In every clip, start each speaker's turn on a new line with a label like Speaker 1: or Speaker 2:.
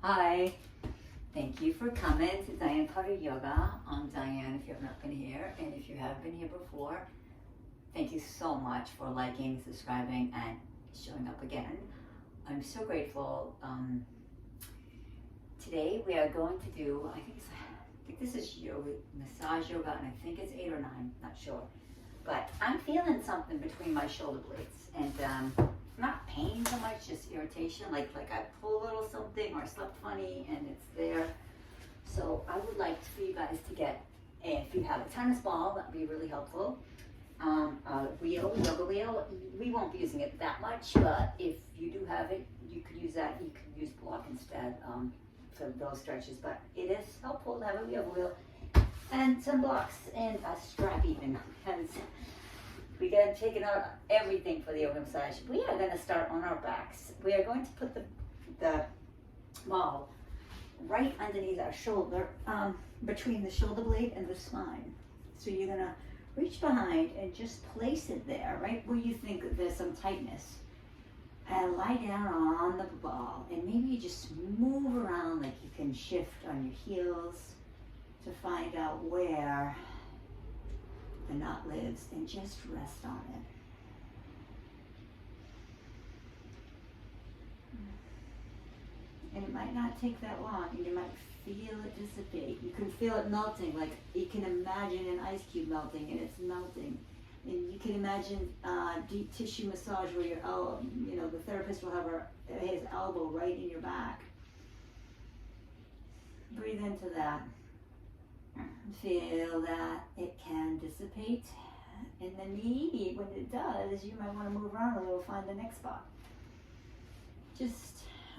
Speaker 1: Hi, thank you for coming to Diane Potter Yoga. I'm Diane if you have not been here, and if you have been here before, thank you so much for liking, subscribing, and showing up again. I'm so grateful. Today we are going to do, I think this is yoga, massage yoga, and I think it's 8 or 9, not sure. But I'm feeling something between my shoulder blades, and not pain so much, just irritation, like I pull a little something or slept funny and it's there. So I would like for you guys to get, if you have a tennis ball, that would be really helpful. A wheel, yoga wheel, we won't be using it that much, but if you do have it, you could use that. You could use block instead for those stretches, but it is helpful to have a wheel and some blocks and a strap even. And we got taken out everything for the yoga massage. We are going to start on our backs. We are going to put the ball right underneath our shoulder, between the shoulder blade and the spine. So you're going to reach behind and just place it there, right where you think that there's some tightness. And lie down on the ball. And maybe you just move around like you can shift on your heels to find out where the knot lives, and just rest on it. And it might not take that long, and you might feel it dissipate. You can feel it melting, like you can imagine an ice cube melting, and it's melting. And you can imagine deep tissue massage where your elbow, the therapist will have his elbow right in your back. Breathe into that. Feel that it can dissipate, and then maybe when it does, you might want to move around a little, find the next spot.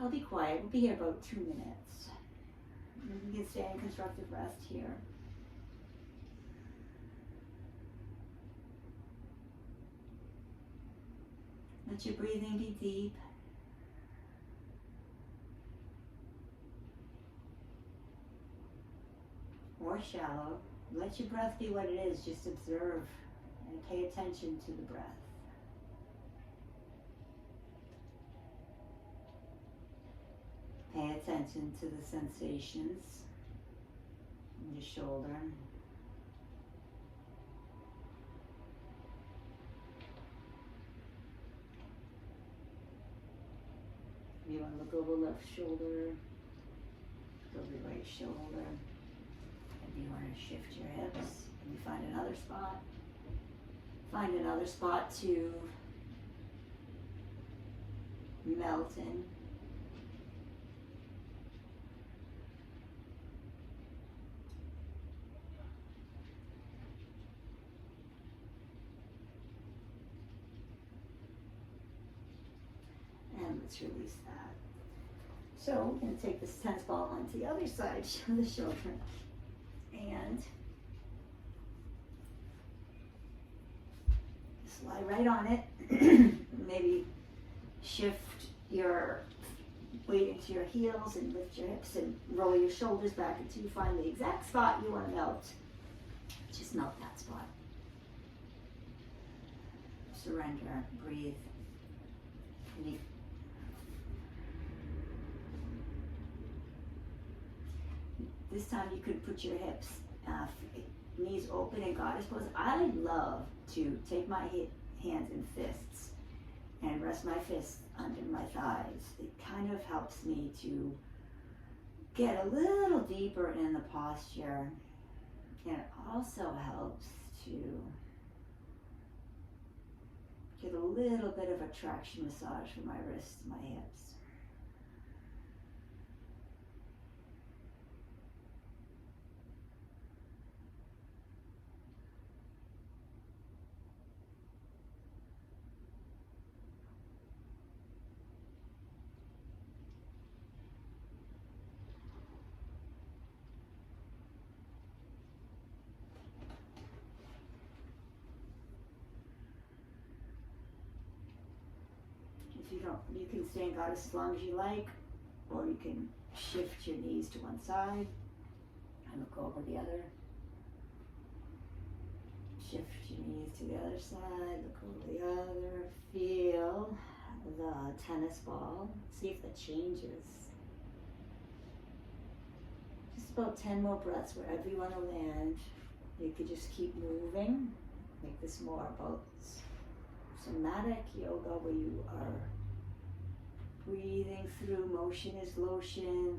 Speaker 1: I'll be quiet. We'll be here about 2 minutes. You can stay in constructive rest here. Let your breathing be deep. Or shallow. Let your breath be what it is. Just observe and pay attention to the breath. Pay attention to the sensations in your shoulder. You want to look over left shoulder, look over right shoulder. You want to shift your hips, and you find another spot. Find another spot to melt in. And let's release that. So we're going to take this tennis ball onto the other side of the shoulder. And just lie right on it. Maybe shift your weight into your heels and lift your hips and roll your shoulders back until you find the exact spot you want to melt. Just melt that spot. Surrender, breathe. This time you could put your hips, knees open in goddess pose. I love to take my hands in fists and rest my fists under my thighs. It kind of helps me to get a little deeper in the posture. And it also helps to get a little bit of a traction massage for my wrists, my hips. You can stay in goddess as long as you like, or you can shift your knees to one side and look over the other. Shift your knees to the other side, look over the other. Feel the tennis ball. See if that changes. Just about 10 more breaths wherever you want to land. You could just keep moving. Make this more about somatic yoga, where you are breathing through. Motion is lotion.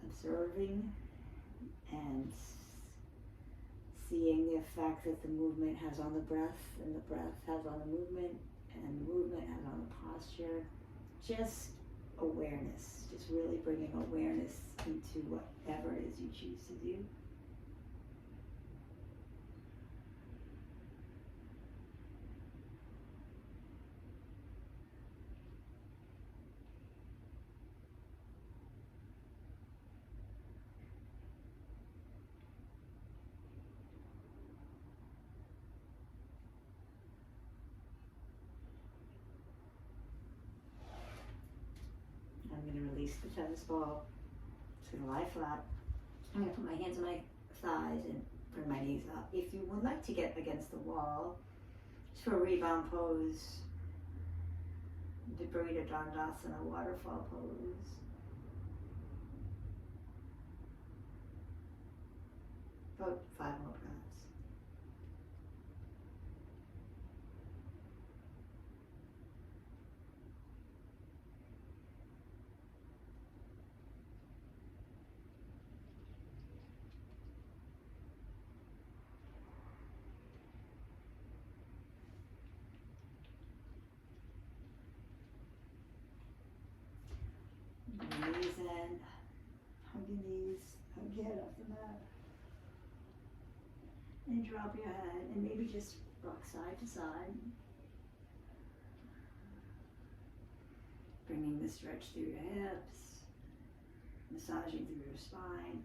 Speaker 1: Observing and seeing the effect that the movement has on the breath, and the breath has on the movement, and the movement has on the posture. Just awareness, just really bringing awareness into whatever it is you choose to do. I'm going to release the tennis ball. It's going to lie flat. I'm going to put my hands on my thighs and bring my knees up. If you would like to get against the wall, just for a rebound pose, Viparita Dandasana, waterfall pose. About 5 more breaths. Knees in, hug your knees, hug your head off the mat. And drop your head and maybe just rock side to side. Bringing the stretch through your hips, massaging through your spine.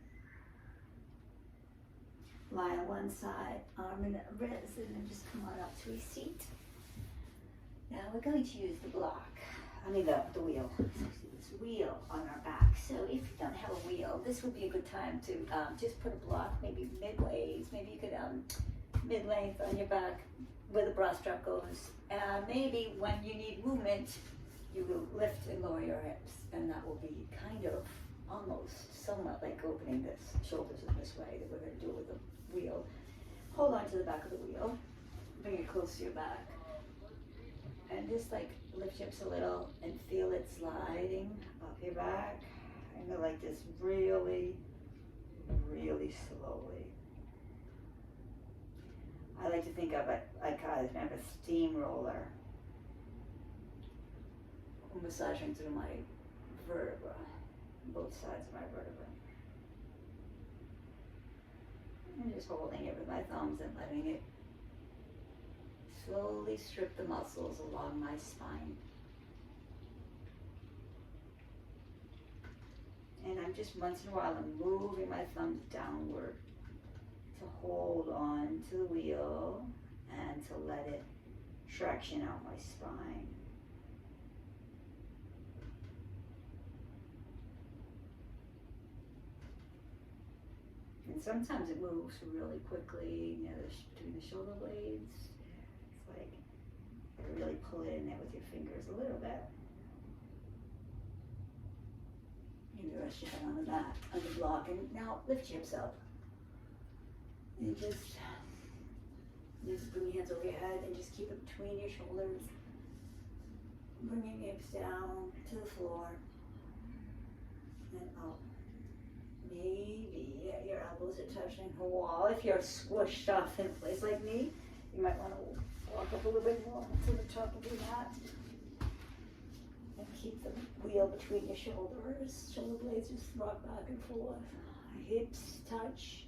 Speaker 1: Lie on one side, arm and wrist, and then just come on up to a seat. Now we're going to use the the wheel. This wheel on our back. So if you don't have a wheel, this would be a good time to just put a block, maybe midways. Maybe you could mid-length on your back where the bra strap goes. Maybe when you need movement, you will lift and lower your hips, and that will be kind of almost somewhat like opening this shoulders in this way that we're going to do with the wheel. Hold on to the back of the wheel, bring it close to your back, and just like lift your hips a little and feel it sliding up your back. And go like this really, really slowly. I like to think of it like kind of a steamroller massaging through my vertebra, both sides of my vertebra. And just holding it with my thumbs and letting it slowly strip the muscles along my spine. And I'm just once in a while I'm moving my thumbs downward to hold on to the wheel and to let it traction out my spine. And sometimes it moves really quickly, between the shoulder blades. It's like you really pull it in there with your fingers a little bit. And you rest your head on the mat, on the block, and now lift your hips up. And just bring your hands over your head and just keep it between your shoulders. Bringing your hips down to the floor and up. Maybe your elbows are touching the wall. If you're squished off in place like me, you might want to walk up a little bit more to the top of your mat. And keep the wheel between your shoulders. Shoulder blades just rock back and forth. Hips touch.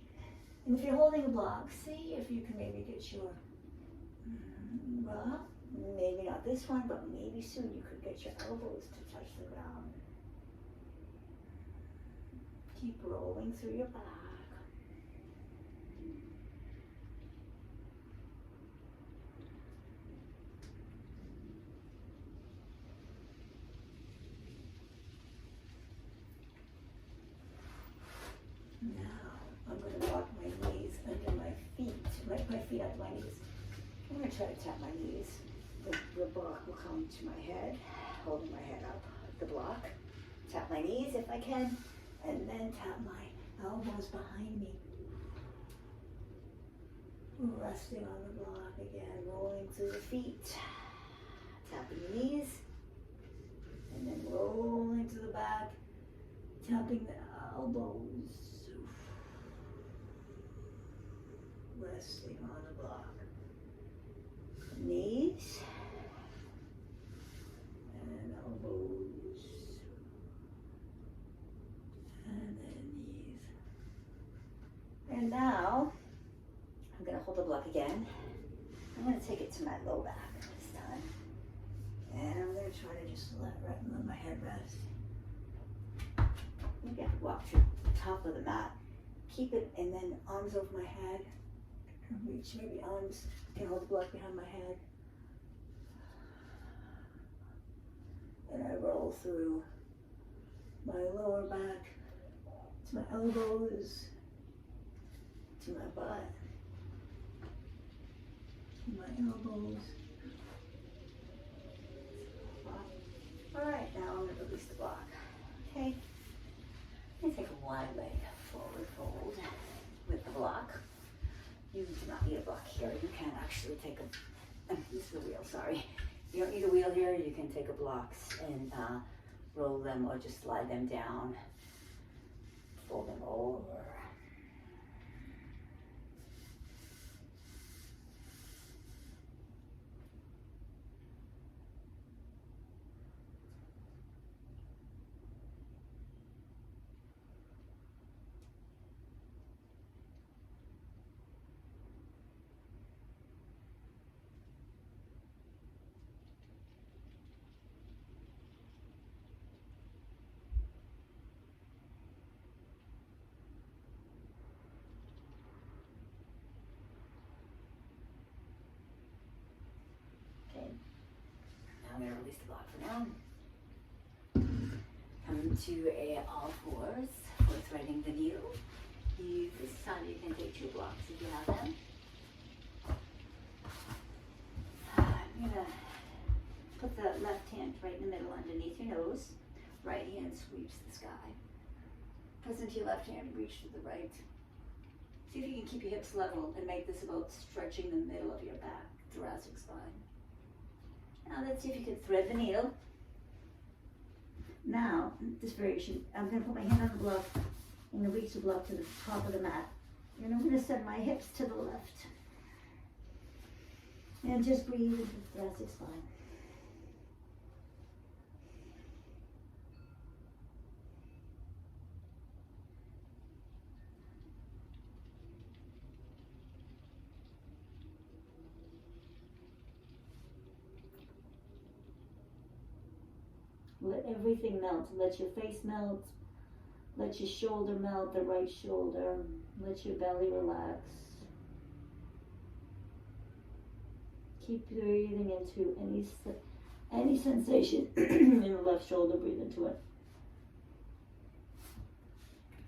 Speaker 1: And if you're holding a block, see if you can maybe get your, well, maybe not this one, but maybe soon you could get your elbows to touch the ground. Keep rolling through your back. Now, I'm going to walk my knees under my feet, right my feet under my knees. I'm going to try to tap my knees. The block will come to my head, holding my head up, the block. Tap my knees if I can. And then tap my elbows behind me. Resting on the block again, rolling through the feet. Tapping the knees. And then rolling to the back. Tapping the elbows. Resting on the block. Knees. And elbows. And then knees. And now, I'm going to hold the block again. I'm going to take it to my low back this time. And I'm going to try to just let my head rest. Maybe I could walk to the top of the mat. Keep it, and then arms over my head. Reach maybe arms, and hold the block behind my head. And I roll through my lower back to my elbows, to my butt, to my elbows. All right, now I'm going to release the block. Okay, I'm going to take a wide leg forward fold with the block. You do not need a block here. You can actually take a, this is a wheel, sorry. You don't need a wheel here. You can take a blocks and roll them or just slide them down. Fold them over. I'm going to release the block for now. Come to a all fours for threading the needle. This time you can take 2 blocks if you have them. I'm going to put the left hand right in the middle underneath your nose. Right hand sweeps the sky. Present your left hand, reach to the right. See if you can keep your hips level and make this about stretching the middle of your back, thoracic spine. Now let's see if you can thread the needle. Now, this variation, I'm going to put my hand on the block. I'm going to reach the block to the top of the mat. And I'm going to send my hips to the left. And just breathe into the thoracic spine. Let everything melt. Let your face melt. Let your shoulder melt, the right shoulder. Let your belly relax. Keep breathing into any sensation in the left shoulder. Breathe into it.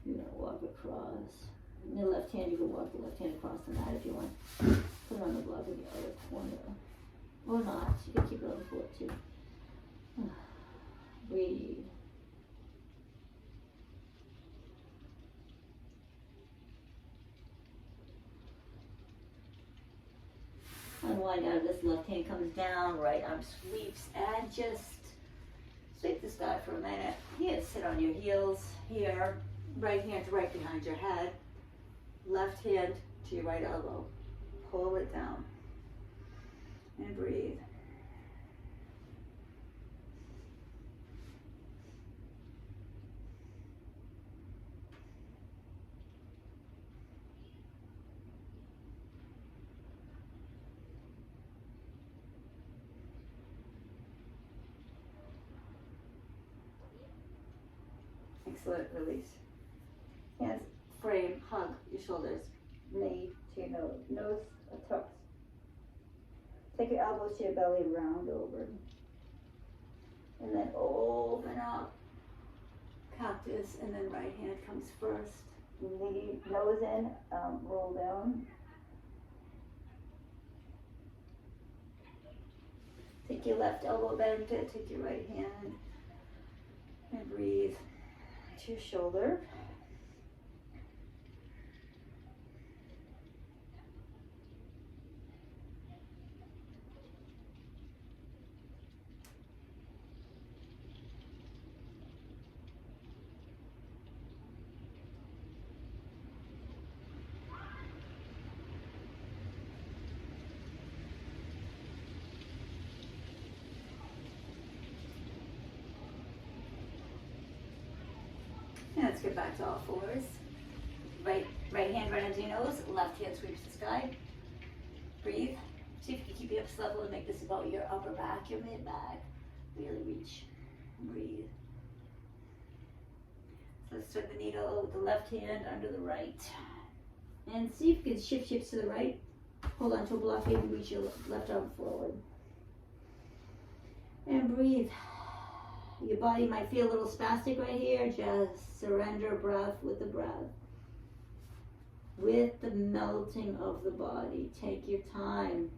Speaker 1: You're going to walk across. In the left hand, you can walk the left hand across the mat if you want. Put it on the block in the other corner. Or not. You can keep it on the floor too. Breathe. Unwind out of this. Left hand comes down, right arm sweeps, and just sweep the sky for a minute. Here, sit on your heels. Here, right hand right behind your head. Left hand to your right elbow. Pull it down. And breathe. Excellent, release. Hands frame, hug your shoulders, knee to your nose, nose tucks. Take your elbows to your belly, round over. And then open up, cactus, and then right hand comes first. Knee, nose in, roll down. Take your left elbow, bend it, take your right hand, and breathe. to your shoulder. And let's get back to all fours. Right hand right under your nose, left hand sweeps the sky. Breathe. See if you can keep your hips level and make this about your upper back, your mid back. Really reach. Breathe. So let's thread the needle with the left hand under the right. And see if you can shift hips to the right. Hold on to a block and reach your left arm forward. And breathe. Your body might feel a little spastic right here. Just surrender breath with the breath. With the melting of the body. Take your time.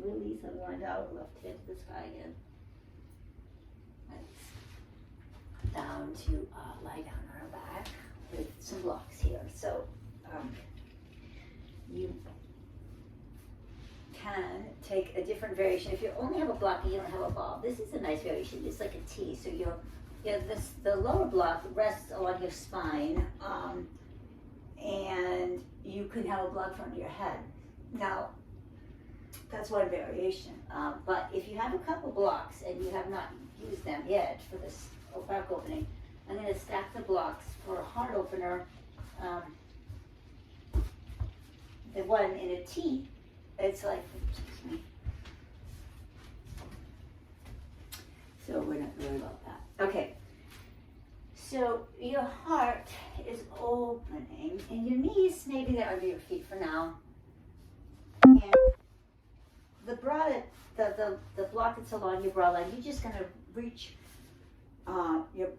Speaker 1: Release, unwind out, left hand to the sky again. Nice. Down to lie down on our back with some blocks here. So you can take a different variation. If you only have a block and you don't have a ball, this is a nice variation. It's like a T. So the lower block rests along your spine, and you can have a block front of your head. Now, that's one variation. But if you have a couple blocks and you have not used them yet for this back opening, I'm going to stack the blocks for a heart opener. The one in a T, it's like, excuse me. So we're not worried about that. Okay. So your heart is opening, and your knees, maybe they're under your feet for now. And the block that's along your bra line, you're just going to reach your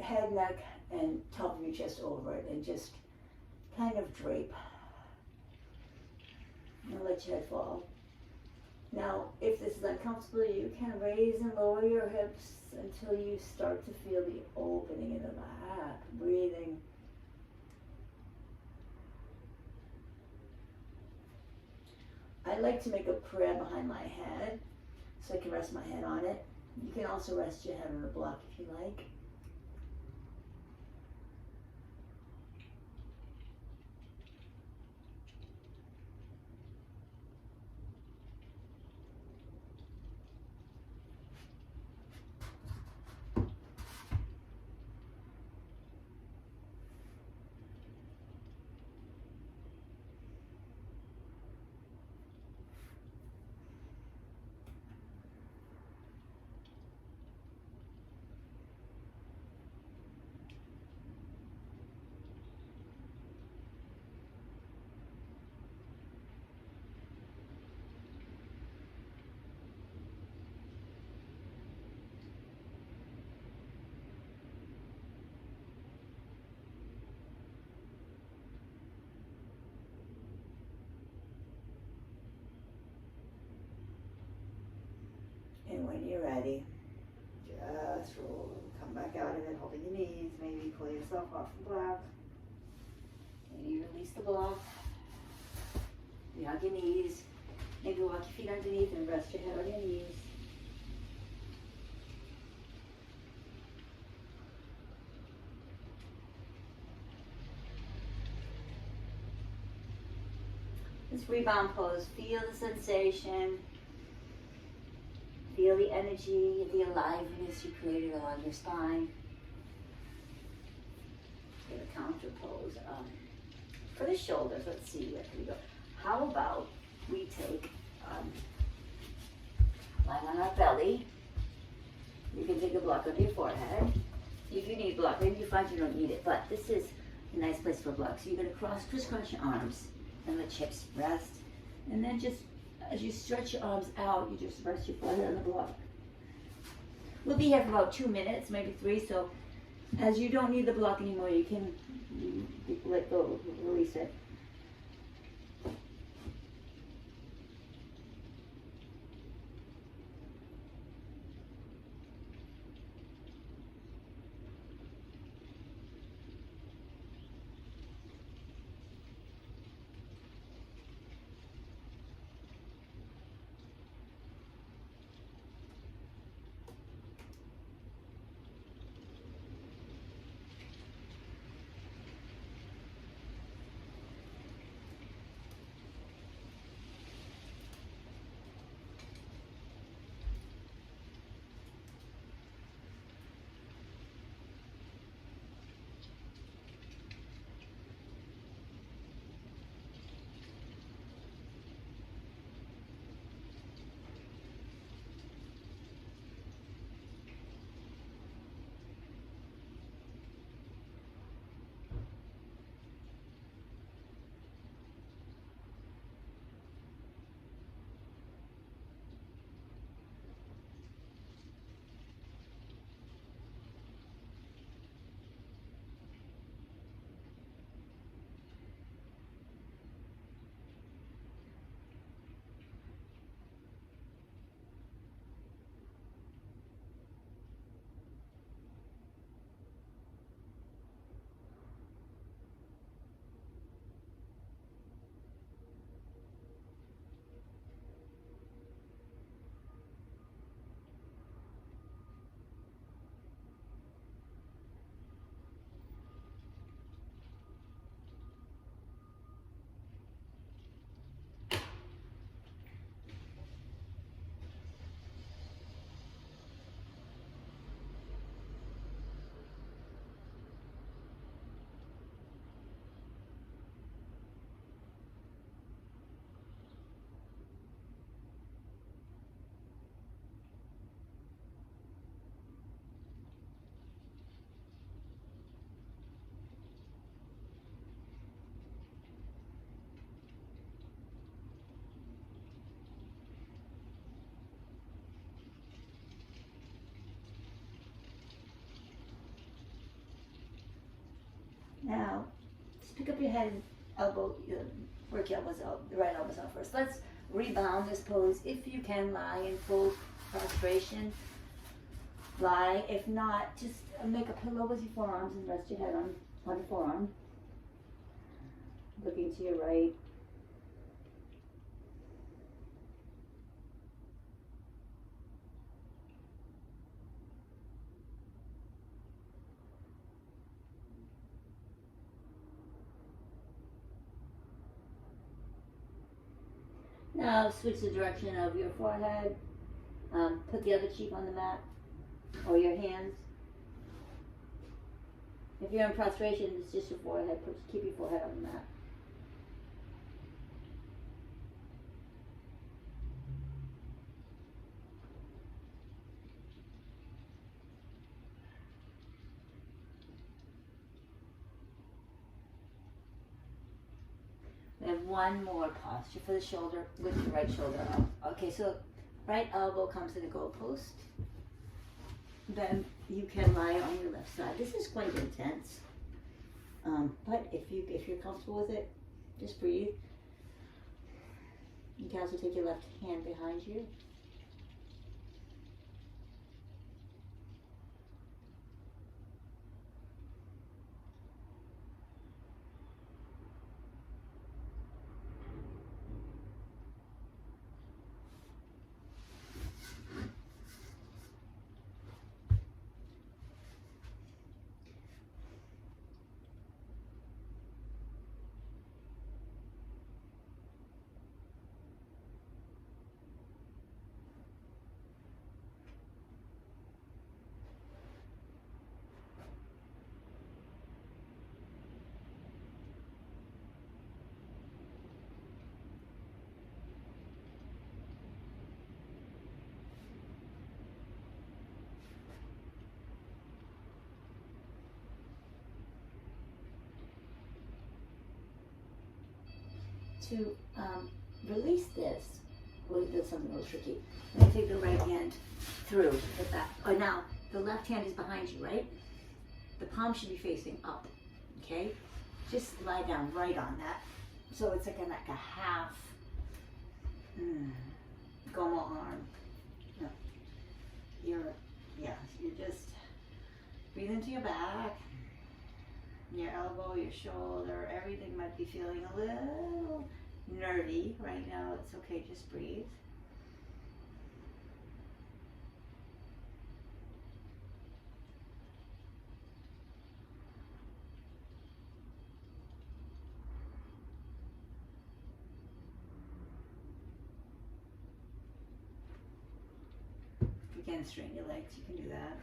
Speaker 1: head, neck, and top of your chest over it and just kind of drape. And let your head fall. Now, if this is uncomfortable, you can raise and lower your hips until you start to feel the opening in the back. Breathing. I like to make a prayer behind my head so I can rest my head on it. You can also rest your head on a block if you like. And when you're ready, just roll, come back out of it, holding your knees, maybe pull yourself off the block. And you release the block. You hug your knees. Maybe walk your feet underneath and rest your head on your knees. This rebound pose, feel the sensation. Feel the energy, the aliveness you created along your spine. in a counter pose. For the shoulders, let's see, where can we go? How about we take, lying on our belly, you can take a block on your forehead. If you need a block, maybe you find you don't need it, but this is a nice place for a block. So you're gonna crisscross your arms and let hips rest. And then just, as you stretch your arms out, you just rest your forehead on the block. We'll be here for about 2 minutes, maybe 3, so as you don't need the block anymore, you can let go, release it. Now, just pick up your head and elbow, work your elbows out, the right elbows out first. Let's rebound this pose. If you can, lie in full prostration. Lie. If not, just make a pillow with your forearms and rest your head on your forearm. Looking to your right. Now switch the direction of your forehead. Put the other cheek on the mat or your hands. If you're in prostration, it's just your forehead. Keep your forehead on the mat. We have one more posture for the shoulder with the right shoulder up. Okay, so right elbow comes to the goalpost. Then you can lie on your left side. This is quite intense, but if you're comfortable with it, just breathe. You can also take your left hand behind you. to release this. We'll do something a little tricky. I'm going to take the right hand through the back. Oh, now the left hand is behind you, right? The palm should be facing up, okay? Just lie down right on that. So it's like a half gomo arm. No. You're just breathe into your back, your elbow, your shoulder, everything might be feeling a little nervy right now. It's okay, just breathe. If you can straighten your legs, you can do that.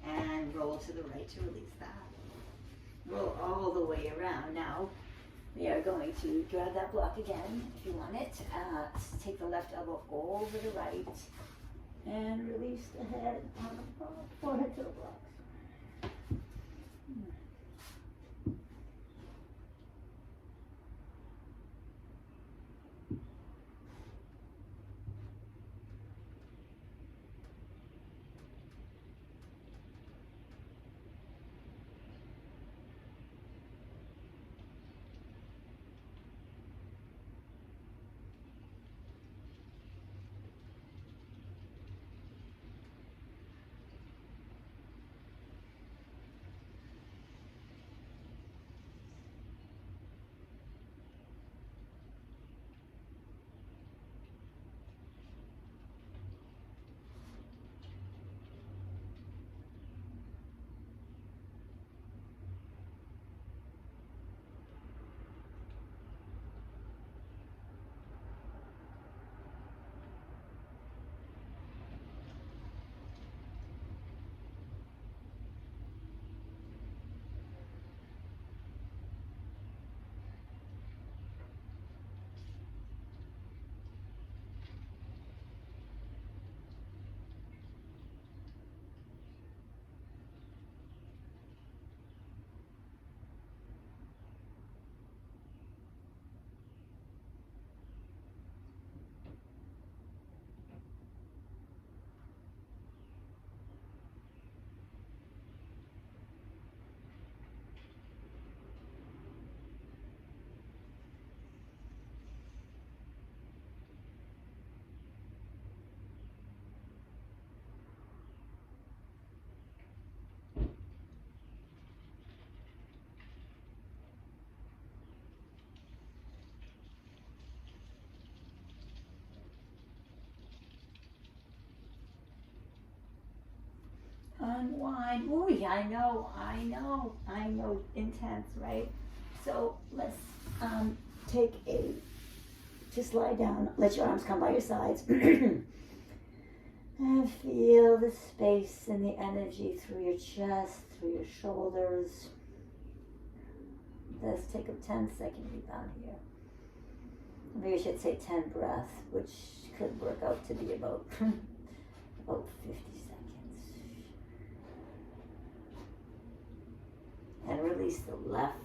Speaker 1: And roll to the right to release that. Roll all the way around. Now we are going to grab that block again if you want it. Take the left elbow over the right and release the head on the forehead to the blocks. Unwind. Ooh, yeah, I know. Intense, right? So let's just lie down. Let your arms come by your sides. And feel the space and the energy through your chest, through your shoulders. Let's take a 10-second rebound here. Maybe I should say 10 breaths, which could work out to be about 50 seconds. And release the left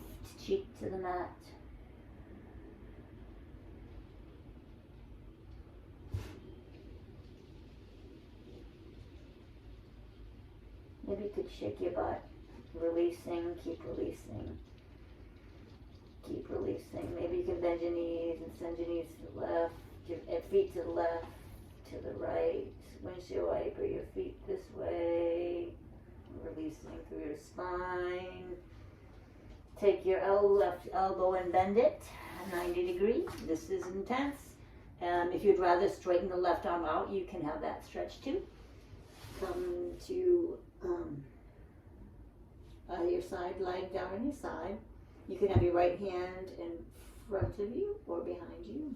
Speaker 1: cheek to the mat. Maybe you could shake your butt. Releasing, keep releasing. Keep releasing. Maybe you can bend your knees and send your knees to the left, your feet to the left, to the right. Windshield wiper your feet this way. Releasing through your spine. Take your left elbow and bend it 90 degrees. This is intense. If you'd rather straighten the left arm out, you can have that stretch too. Come to your side, lying down on your side. You can have your right hand in front of you or behind you.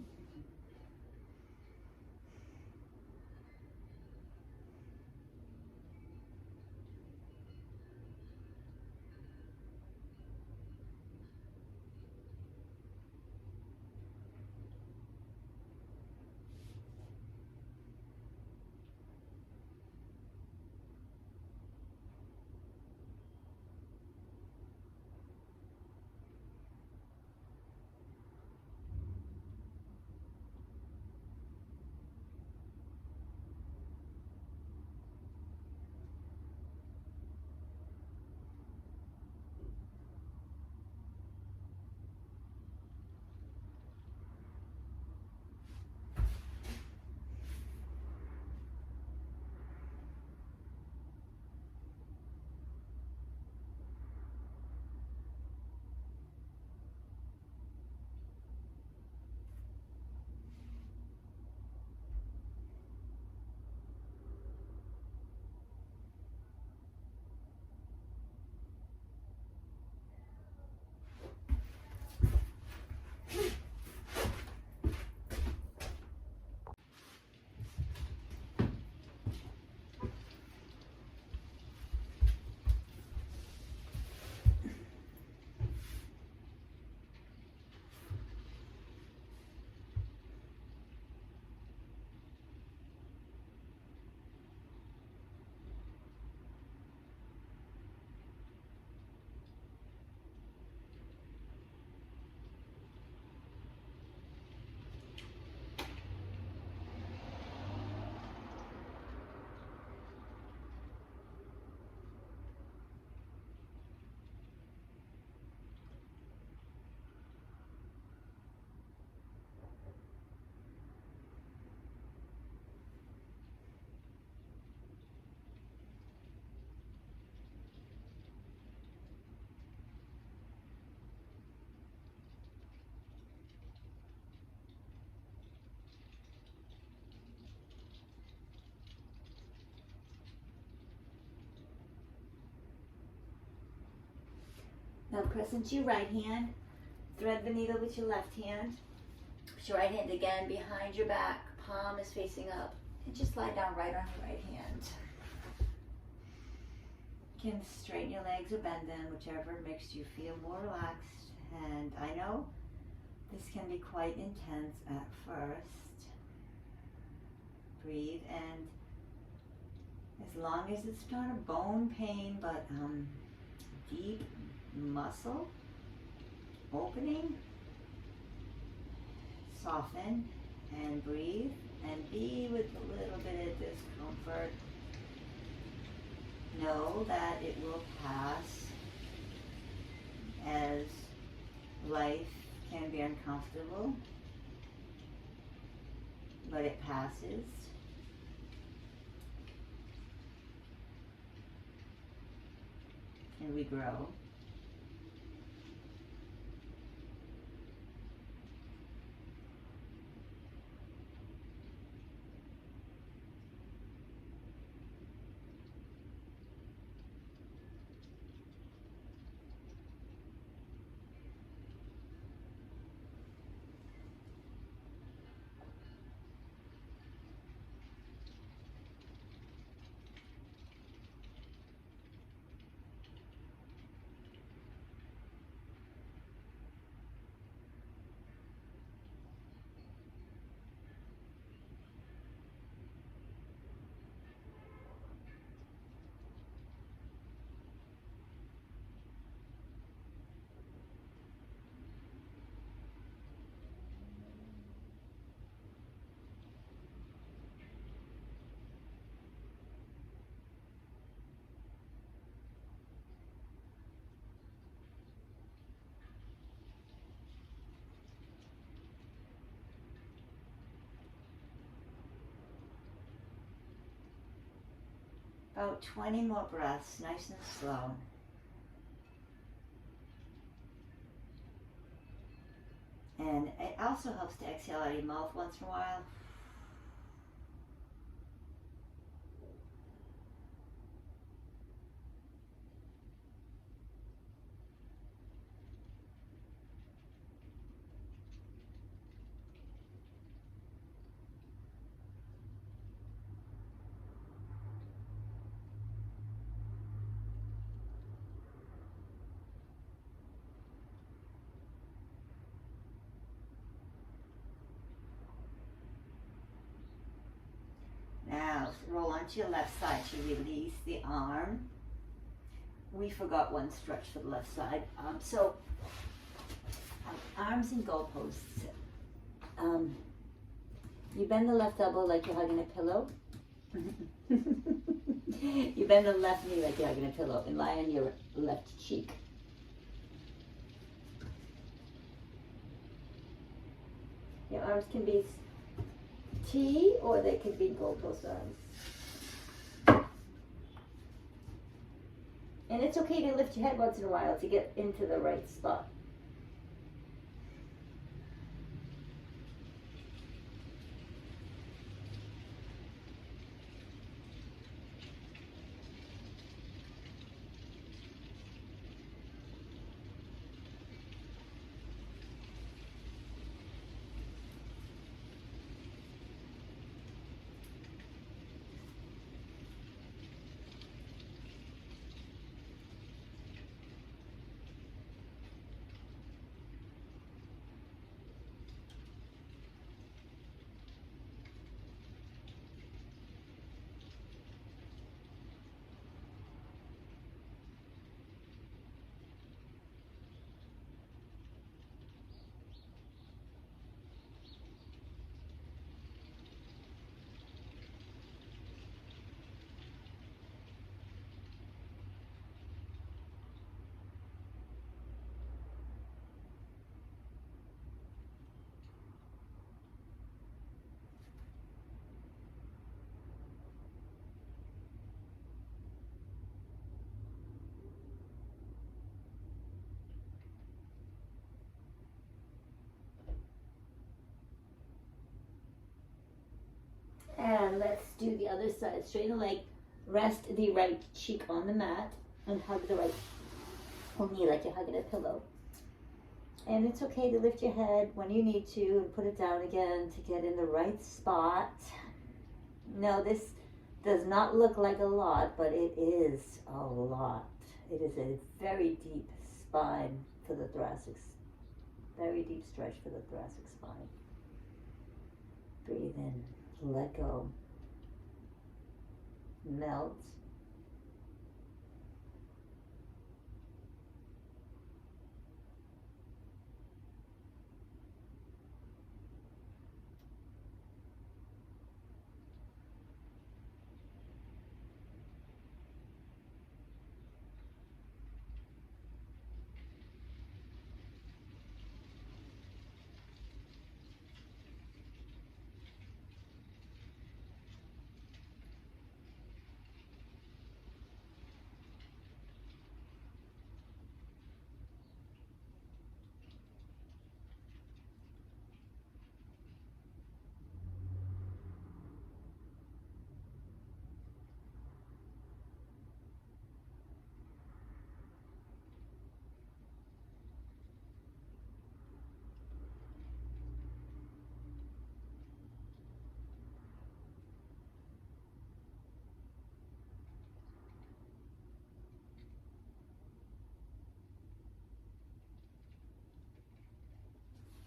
Speaker 2: Now press into your right hand. Thread the needle with your left hand. Put your right hand again behind your back. Palm is facing up. And just lie down right on your right hand. You can straighten your legs or bend them, whichever makes you feel more relaxed. And I know this can be quite intense at first. Breathe, and as long as it's not a bone pain, but deep muscle opening, soften and breathe and be with a little bit of discomfort. Know that it will pass, as life can be uncomfortable, but it passes. And we grow. About 20 more breaths, nice and slow. And it also helps to exhale out of your mouth once in a while. Now roll onto your left side to release the arm. We forgot one stretch for the left side. Arms and goalposts. You bend the left elbow like you're hugging a pillow. You bend the left knee like you're hugging a pillow and lie on your left cheek. Your arms can be T or they could be goalpost arms. And it's okay to lift your head once in a while to get into the right spot. And let's do the other side. Straighten the leg, rest the right cheek on the mat, and hug the right knee like you're hugging a pillow. And it's okay to lift your head when you need to and put it down again to get in the right spot. No, this does not look like a lot, but it is a lot. It is a very deep spine for the thoracic, very deep stretch for the thoracic spine. Breathe in, let go, melt.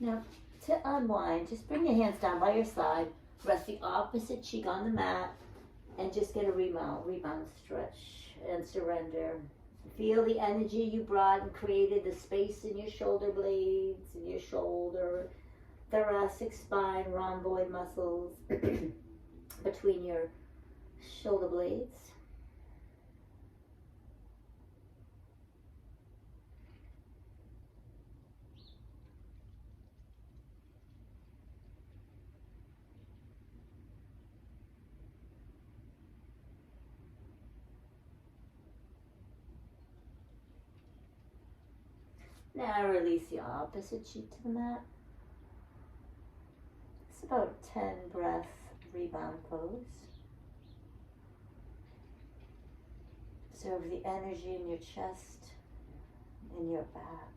Speaker 2: Now, to unwind, just bring your hands down by your side, rest the opposite cheek on the mat, and just get a rebound stretch and surrender. Feel the energy you brought and created, the space in your shoulder blades, in your shoulder, thoracic spine, rhomboid muscles between your shoulder blades. Now release the opposite cheek to the mat. It's about a 10 breath rebound pose. Observe the energy in your chest, in your back.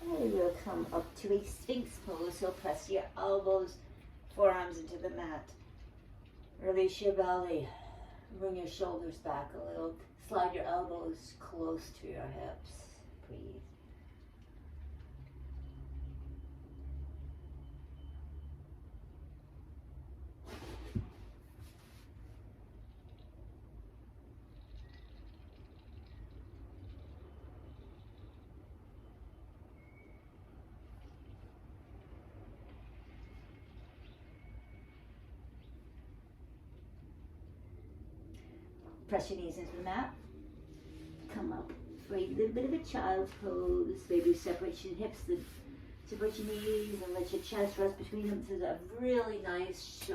Speaker 2: And we'll come up to a Sphinx pose, so press your elbows, forearms into the mat. Release your belly, bring your shoulders back a little, slide your elbows close to your hips, breathe. Press your knees into the mat. Come up for a little bit of a child's pose. Maybe separate your hips, separate your knees, and let your chest rest between them. This is a really nice,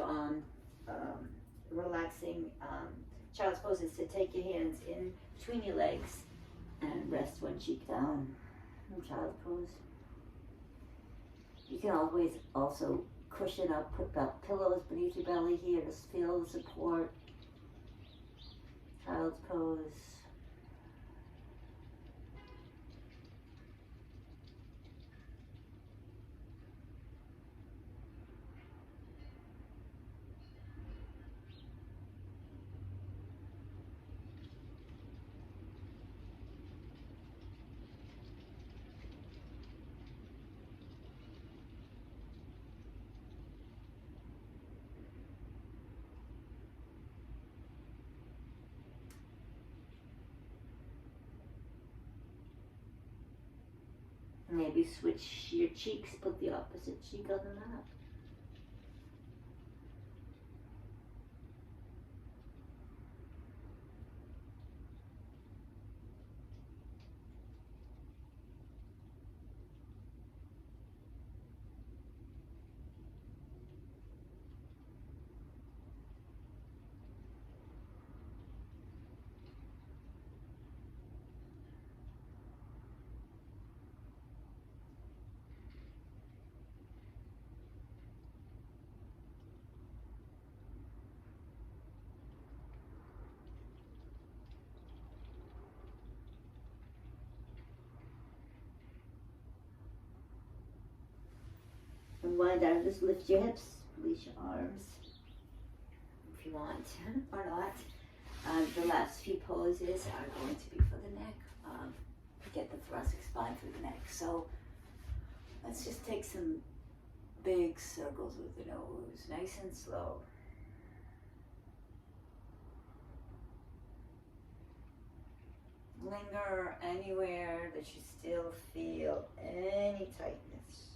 Speaker 2: relaxing child's pose. Is to take your hands in between your legs and rest one cheek down. Child's pose. You can always also cushion up, put pillows beneath your belly here to feel the support. Child's pose. Maybe switch your cheeks, put the opposite cheek on the mat. wind down, just lift your hips, release your arms if you want or not. The last few poses are going to be for the neck. Get the thoracic spine through the neck. So let's just take some big circles with the nose, nice and slow. Linger anywhere that you still feel any tightness.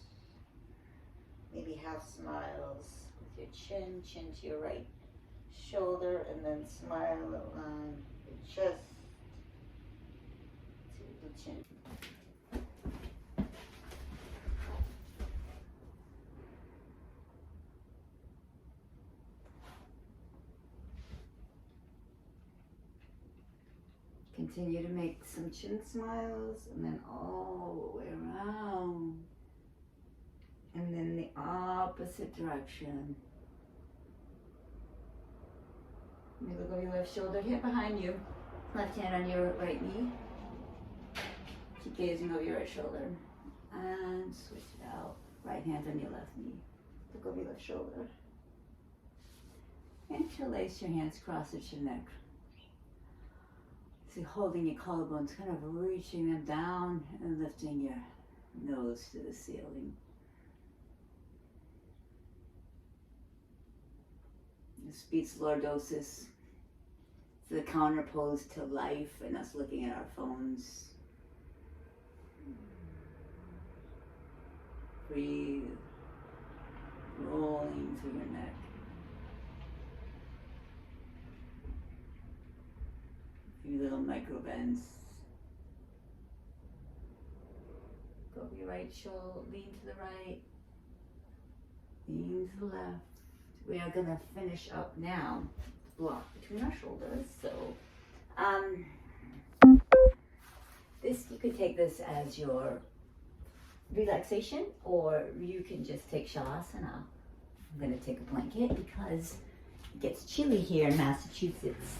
Speaker 2: Maybe half smiles with your chin to your right shoulder, and then smile along your chest to the chin. Continue to make some chin smiles, and then all the way around. And then the opposite direction. Let me look over your left shoulder, hip behind you. Left hand on your right knee. Keep gazing over your right shoulder. And switch it out. Right hand on your left knee. Look over your left shoulder. Interlace your hands, cross at your neck. See, holding your collarbones, kind of reaching them down and lifting your nose to the ceiling. This beats lordosis. It's the counter pose to life and us looking at our phones. Breathe, rolling through your neck. Few little micro bends. Go over your right shoulder, lean to the right, lean to the left. We are gonna finish up now, block between our shoulders. So, this, you could take this as your relaxation, or you can just take Shavasana. I'm gonna take a blanket because it gets chilly here in Massachusetts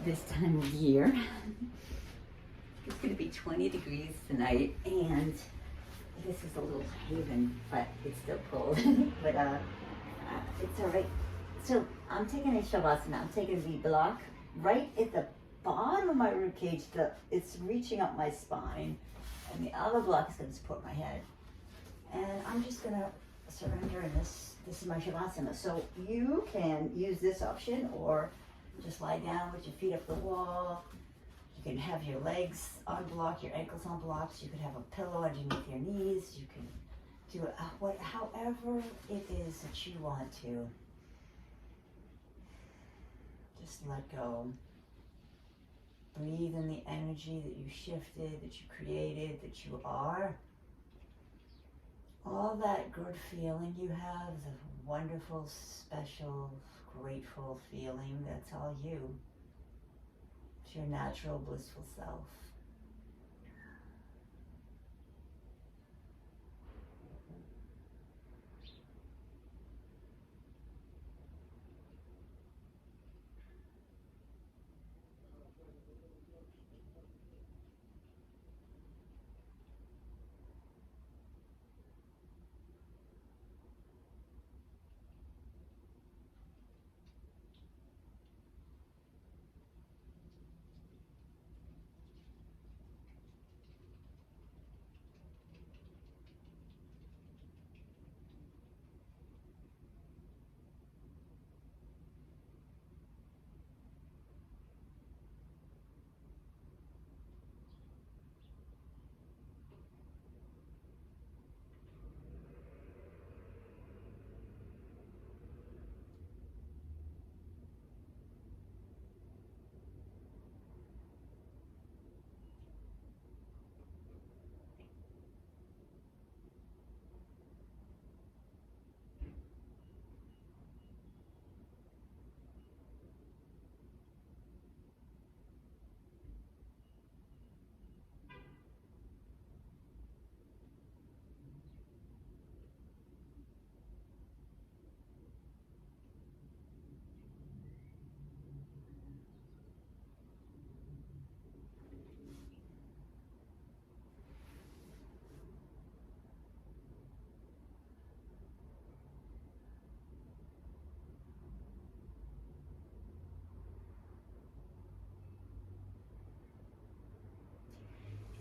Speaker 2: this time of year. It's gonna be 20 degrees tonight, and this is a little haven, but it's still cold. But it's all right. So I'm taking a Shavasana. I'm taking the block right at the bottom of my rib cage. It's reaching up my spine, and the other block is going to support my head. And I'm just going to surrender in this. This is my Shavasana. So you can use this option, or just lie down with your feet up the wall. You can have your legs on block, your ankles on blocks. You could have a pillow underneath your knees. You can do it however it is that you want to. Just let go. Breathe in the energy that you shifted, that you created, that you are. All that good feeling you have, the wonderful, special, grateful feeling, that's all you. It's your natural, blissful self.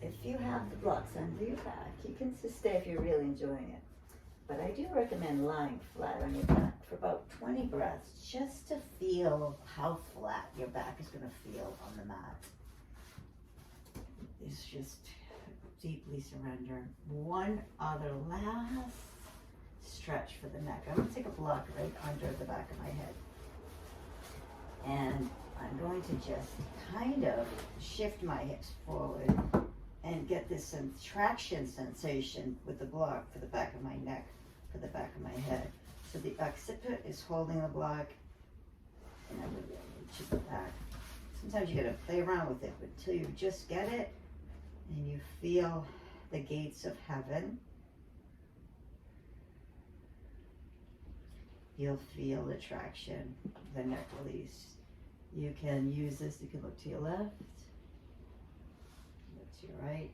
Speaker 2: if you have the blocks under your back, you can just stay if you're really enjoying it. But I do recommend lying flat on your back for about 20 breaths just to feel how flat your back is going to feel on the mat. It's just deeply surrender. One other last stretch for the neck. I'm going to take a block right under the back of my head. And I'm going to just kind of shift my hips forward and get this traction sensation with the block for the back of my neck, for the back of my head. So the occiput is holding the block, and I'm going to reach it back. Sometimes you got to play around with it, but until you just get it, and you feel the gates of heaven, you'll feel the traction, the neck release. You can use this, you can look to your left, look to your right.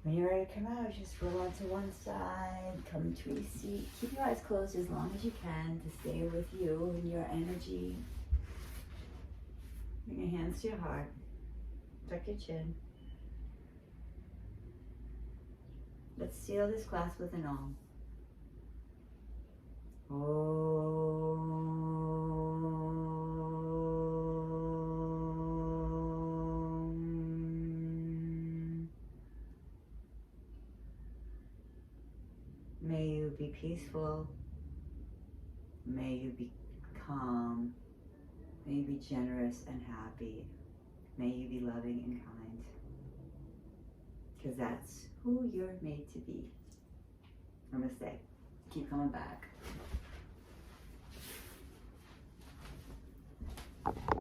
Speaker 2: When you're ready to come out, just roll onto one side, come to a seat. Keep your eyes closed as long as you can to stay with you and your energy. Bring your hands to your heart. Tuck your chin. Let's seal this class with an Om. May you be peaceful. May you be calm. May you be generous and happy. May you be loving and kind. Because that's who you're made to be. Namaste. Keep coming back.